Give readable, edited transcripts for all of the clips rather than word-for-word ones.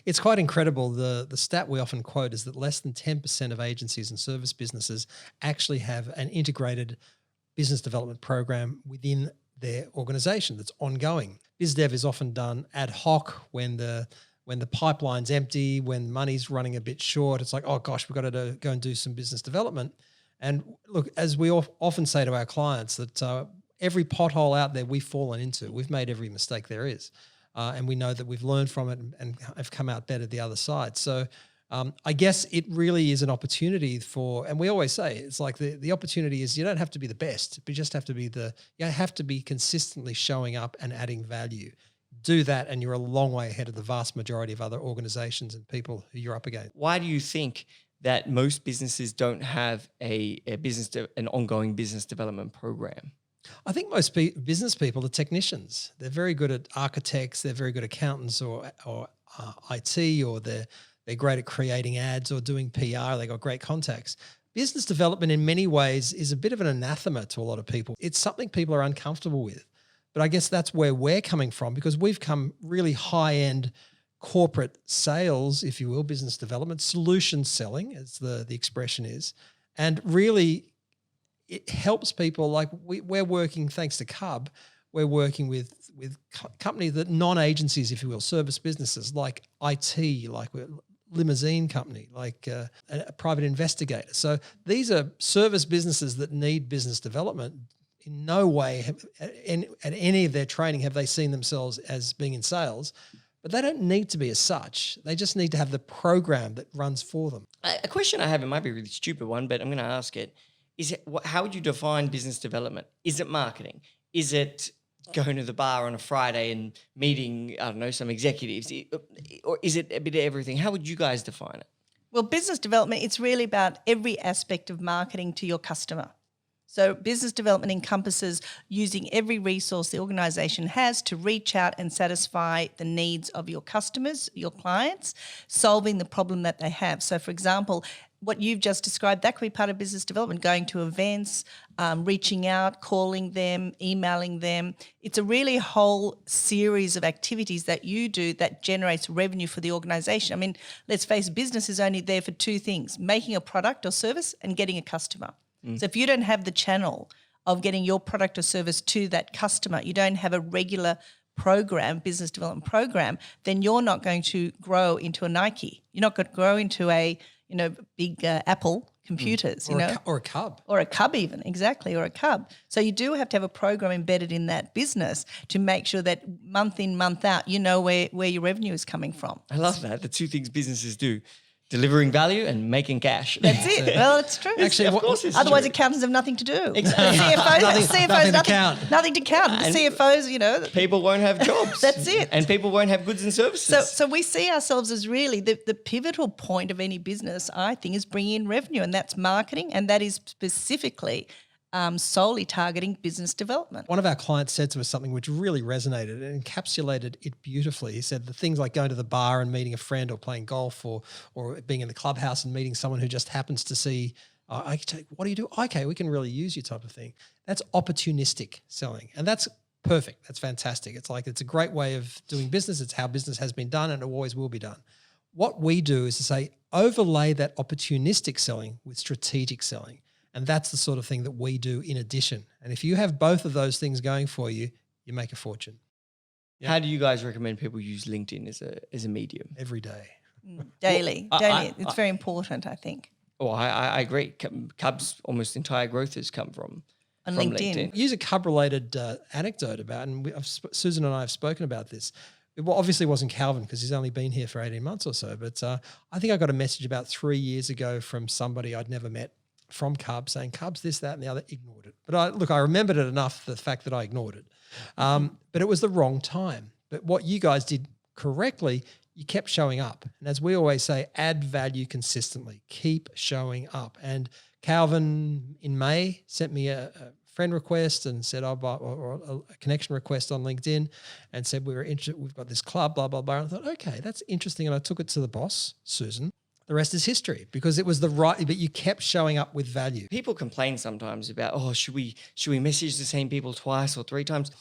It's quite incredible. The stat we often quote is that less than 10% of agencies and service businesses actually have an integrated business development program within their organization that's ongoing. Biz dev is often done ad hoc when the pipeline's empty, when money's running a bit short. It's like, oh gosh, we've got to go and do some business development. And look, as we often say to our clients, that every pothole out there we've fallen into, we've made every mistake there is. And we know that we've learned from it and have come out better the other side. So I guess it really is an opportunity for, and we always say, it's like the opportunity is you don't have to be the best, but you just have to be you have to be consistently showing up and adding value. Do that and you're a long way ahead of the vast majority of other organizations and people who you're up against. Why do you think that most businesses don't have an ongoing business development program? I think most business people are technicians. They're very good at architects. They're very good accountants or IT, or they're great at creating ads or doing PR. They got great contacts. Business development in many ways is a bit of an anathema to a lot of people. It's something people are uncomfortable with. But I guess that's where we're coming from, because we've come really high-end corporate sales, if you will, business development, solution selling, as the expression is. And really, it helps people. Like we're working, thanks to CUB, we're working with companies that non-agencies, if you will, service businesses like IT, like we're limousine company, like a private investigator. So these are service businesses that need business development. In no way at any of their training have they seen themselves as being in sales, but they don't need to be as such. They just need to have the program that runs for them. A question I have, it might be a really stupid one, but I'm going to ask it. How would you define business development? Is it marketing? Is it going to the bar on a Friday and meeting, I don't know, some executives? Or is it a bit of everything? How would you guys define it? Well, business development, it's really about every aspect of marketing to your customer. So business development encompasses using every resource the organisation has to reach out and satisfy the needs of your customers, your clients, solving the problem that they have. So, for example, what you've just described, that could be part of business development, going to events, reaching out, calling them, emailing them. It's a really whole series of activities that you do that generates revenue for the organisation. I mean, let's face it, business is only there for two things: making a product or service and getting a customer. So if you don't have the channel of getting your product or service to that customer, you don't have a regular program, business development program, then you're not going to grow into a Nike. You're not going to grow into a, big Apple computers, or a CUB. Or a CUB even, exactly, or a CUB. So you do have to have a program embedded in that business to make sure that month in, month out, you know where your revenue is coming from. I love that. The two things businesses do: delivering value and making cash. That's it. Well, it's true. Actually, of course it's otherwise true. accountants have nothing to do. Exactly. CFOs, nothing to count. And CFOs, people won't have jobs. That's it. And people won't have goods and services. So we see ourselves as really the pivotal point of any business, I think, is bringing in revenue, and that's marketing, and that is specifically solely targeting business development. One of our clients said to us something which really resonated and encapsulated it beautifully. He said the things like going to the bar and meeting a friend, or playing golf, or being in the clubhouse and meeting someone who just happens to see, what do you do? Okay, we can really use you, type of thing. That's opportunistic selling, and that's perfect. That's fantastic. It's a great way of doing business. It's how business has been done, and it always will be done. What we do is to say, overlay that opportunistic selling with strategic selling. And that's the sort of thing that we do in addition. And if you have both of those things going for you, you make a fortune. Yeah. How do you guys recommend people use LinkedIn as a medium? Every day. Daily. It's very important, I think. Oh, I agree. CUB's almost entire growth has come from LinkedIn. Use a CUB-related anecdote about, and Susan and I have spoken about this. It obviously wasn't Calvin, because he's only been here for 18 months or so. But I think I got a message about 3 years ago from somebody I'd never met from CUB saying, CUB's this, that, and the other. Ignored it. But I remembered it enough, the fact that I ignored it. But it was the wrong time. But what you guys did correctly, you kept showing up. And as we always say, add value consistently. Keep showing up. And Calvin in May sent me a friend request and said, or a connection request on LinkedIn, and said, we were interested, we've got this club, blah, blah, blah. And I thought, okay, that's interesting. And I took it to the boss, Susan. The rest is history, because it was the right, but you kept showing up with value. People complain sometimes about, should we message the same people twice or 3 times?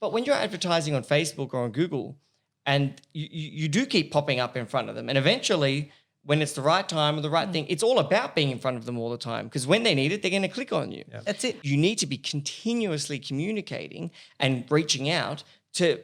But when you're advertising on Facebook or on Google, And you do keep popping up in front of them. And eventually, when it's the right time or the right thing, it's all about being in front of them all the time, because when they need it, they're going to click on you. Yeah. That's it. You need to be continuously communicating and reaching out to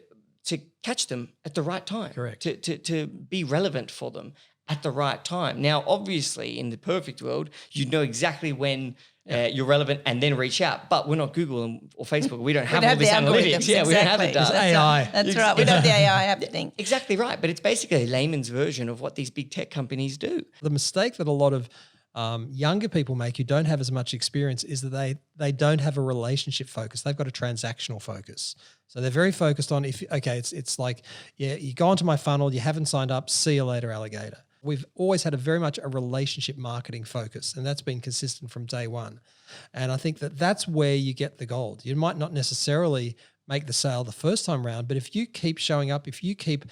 catch them at the right time. Correct. To be relevant for them at the right time. Now, obviously, in the perfect world, you'd know exactly when you're relevant and then reach out. But we're not Google or Facebook. We don't have all this analytics. Yeah, we don't have the It's data. AI. That's right. We don't have the AI happening. Exactly right. But it's basically a layman's version of what these big tech companies do. The mistake that a lot of younger people make who don't have as much experience is that they don't have a relationship focus. They've got a transactional focus. So they're very focused on it's like, you go onto my funnel, you haven't signed up, see you later, alligator. We've always had very much a relationship marketing focus, and that's been consistent from day one. And I think that's where you get the gold. You might not necessarily make the sale the first time round, but if you keep showing up, if you keep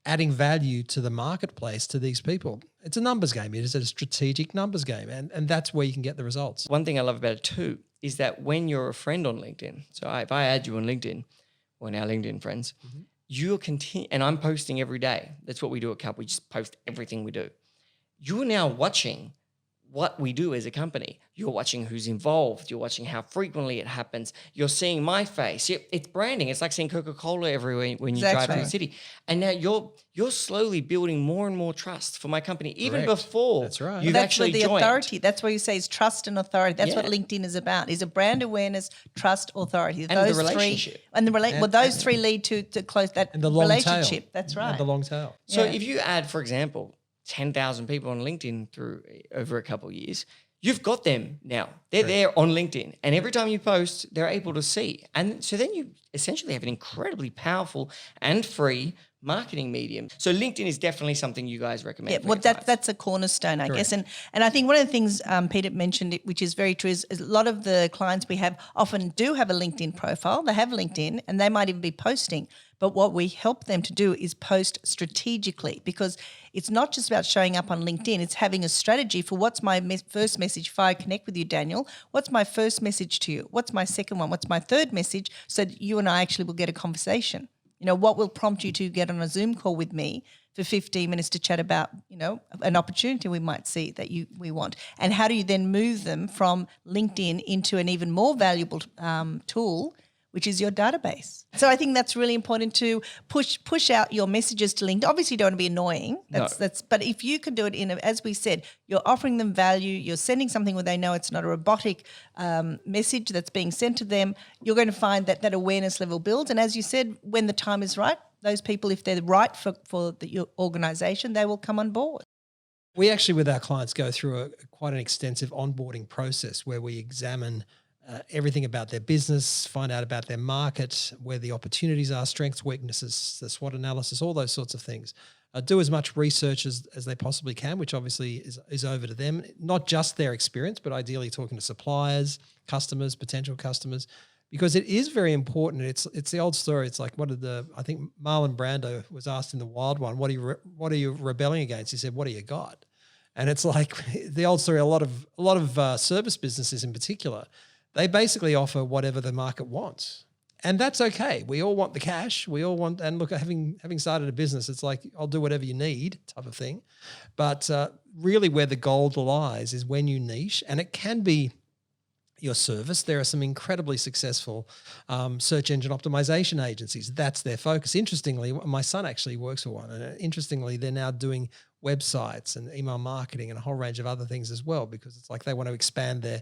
adding value to the marketplace, to these people, it's a numbers game. It is a strategic numbers game, and that's where you can get the results. One thing I love about it too is that when you're a friend on LinkedIn, so if I add you on LinkedIn, or now LinkedIn friends, you're and I'm posting every day. That's what we do at CUB. We just post everything we do. You're now watching what we do as a company. You're watching who's involved. You're watching how frequently it happens. You're seeing my face. It's branding. It's like seeing Coca-Cola everywhere when you drive through the city. And now you're slowly building more and more trust for my company, even before you've actually the joined. Authority. That's what you say is trust and authority. That's what LinkedIn is about. Is a brand awareness, trust, authority. And the relationship. Those three lead to close that and the long relationship. Tail. That's right. And the long tail. So if you add, for example, 10,000 people on LinkedIn over a couple of years, you've got them now. They're there on LinkedIn. And every time you post, they're able to see. And so then you essentially have an incredibly powerful and free marketing medium. So LinkedIn is definitely something you guys recommend. Yeah, well, that's a cornerstone, I guess. And I think one of the things Peter mentioned, which is very true, is a lot of the clients we have often do have a LinkedIn profile. They have LinkedIn and they might even be posting. But what we help them to do is post strategically, because it's not just about showing up on LinkedIn. It's having a strategy for what's my first message if I connect with you, Daniel. What's my first message to you? What's my second one? What's my third message? So that you and I actually will get a conversation. You know, what will prompt you to get on a Zoom call with me for 15 minutes to chat about, an opportunity we might see that we want? And how do you then move them from LinkedIn into an even more valuable tool, which is your database? So I think that's really important to push out your messages to LinkedIn. Obviously, you don't want to be annoying. But if you can do it as we said, you're offering them value, you're sending something where they know it's not a robotic message that's being sent to them, you're going to find that awareness level builds. And as you said, when the time is right, those people, if they're right for your organisation, they will come on board. We actually, with our clients, go through quite an extensive onboarding process where we examine everything about their business, find out about their market, where the opportunities are, strengths, weaknesses, the SWOT analysis, all those sorts of things. Do as much research as they possibly can, which obviously is over to them, not just their experience, but ideally talking to suppliers, customers, potential customers, because it is very important. It's the old story. It's like I think Marlon Brando was asked in The Wild One, what are you rebelling against? He said, what do you got? And it's like the old story, a lot of service businesses in particular, they basically offer whatever the market wants. And that's okay. We all want the cash. We all want, and look, having started a business, it's like, I'll do whatever you need type of thing. But really where the gold lies is when you niche, and it can be your service. There are some incredibly successful search engine optimization agencies. That's their focus. Interestingly, my son actually works for one. And interestingly, they're now doing websites and email marketing and a whole range of other things as well, because it's like they want to expand their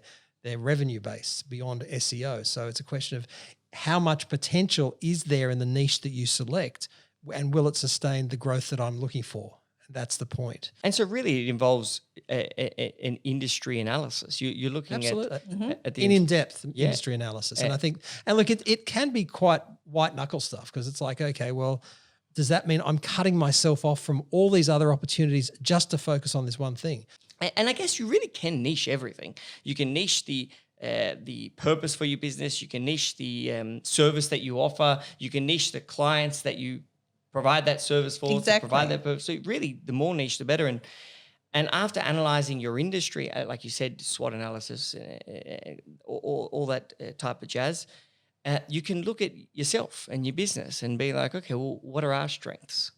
revenue base beyond SEO. So it's a question of how much potential is there in the niche that you select, and will it sustain the growth that I'm looking for? That's the point. And so really it involves an industry analysis. You're looking at the in-depth industry analysis. And I think, and look, it can be quite white knuckle stuff, because it's like, okay, well, does that mean I'm cutting myself off from all these other opportunities just to focus on this one thing? And I guess you really can niche everything. You can niche the purpose for your business. You can niche the service that you offer. You can niche the clients that you provide that service for. Exactly. To provide that purpose. So really, the more niche, the better. And after analyzing your industry, like you said, SWOT analysis, all that type of jazz, you can look at yourself and your business and be like, okay, well, what are our strengths?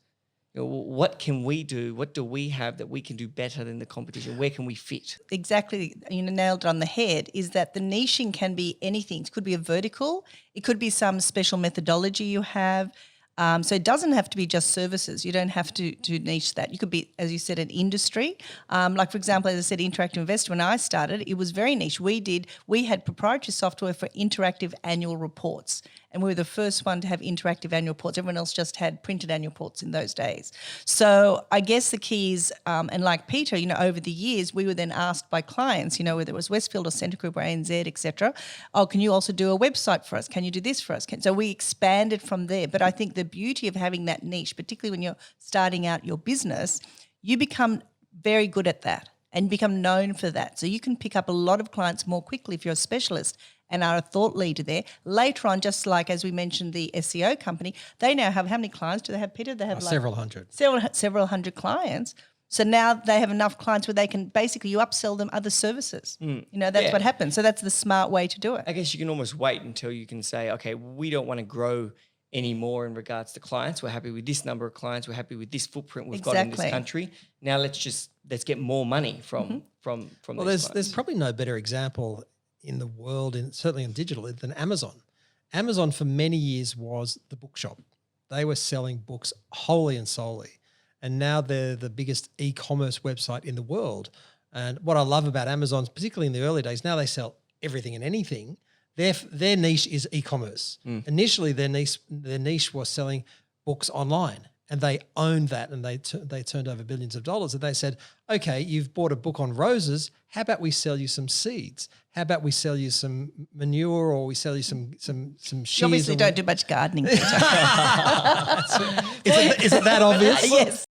What can we do? What do we have that we can do better than the competition? Where can we fit? Exactly, nailed it on the head, is that the niching can be anything. It could be a vertical. It could be some special methodology you have. So it doesn't have to be just services. You don't have to niche that. You could be, as you said, an industry. Like, for example, as I said, Interactive Investor, when I started, it was very niche. We had proprietary software for interactive annual reports. And we were the first one to have interactive annual reports. Everyone else just had printed annual reports in those days. So I guess the key is, and like Peter, over the years, we were then asked by clients, whether it was Westfield or Centre Group or ANZ, etc. Oh, can you also do a website for us? Can you do this for us? So we expanded from there. But I think the beauty of having that niche, particularly when you're starting out your business, you become very good at that and become known for that. So you can pick up a lot of clients more quickly if you're a specialist and are a thought leader there. Later on, just like as we mentioned the SEO company, they now have, how many clients do they have, Peter? They have several hundred. Several hundred clients. So now they have enough clients where they can basically, you upsell them other services. That's what happens. So that's the smart way to do it. I guess you can almost wait until you can say, okay, we don't want to grow anymore in regards to clients. We're happy with this number of clients. We're happy with this footprint we've got in this country. Now let's get more money from Well, there's probably no better example in the world, certainly in digital, than Amazon. Amazon for many years was the bookshop. They were selling books wholly and solely. And now they're the biggest e-commerce website in the world. And what I love about Amazon, particularly in the early days, now they sell everything and anything. Their niche is e-commerce. Initially, their niche was selling books online, and they owned that, and they turned over billions of dollars. And they said, okay, you've bought a book on roses. How about we sell you some seeds? How about we sell you some manure, or we sell you some shears? You obviously don't do much gardening, Peter. Is it that obvious? Yes.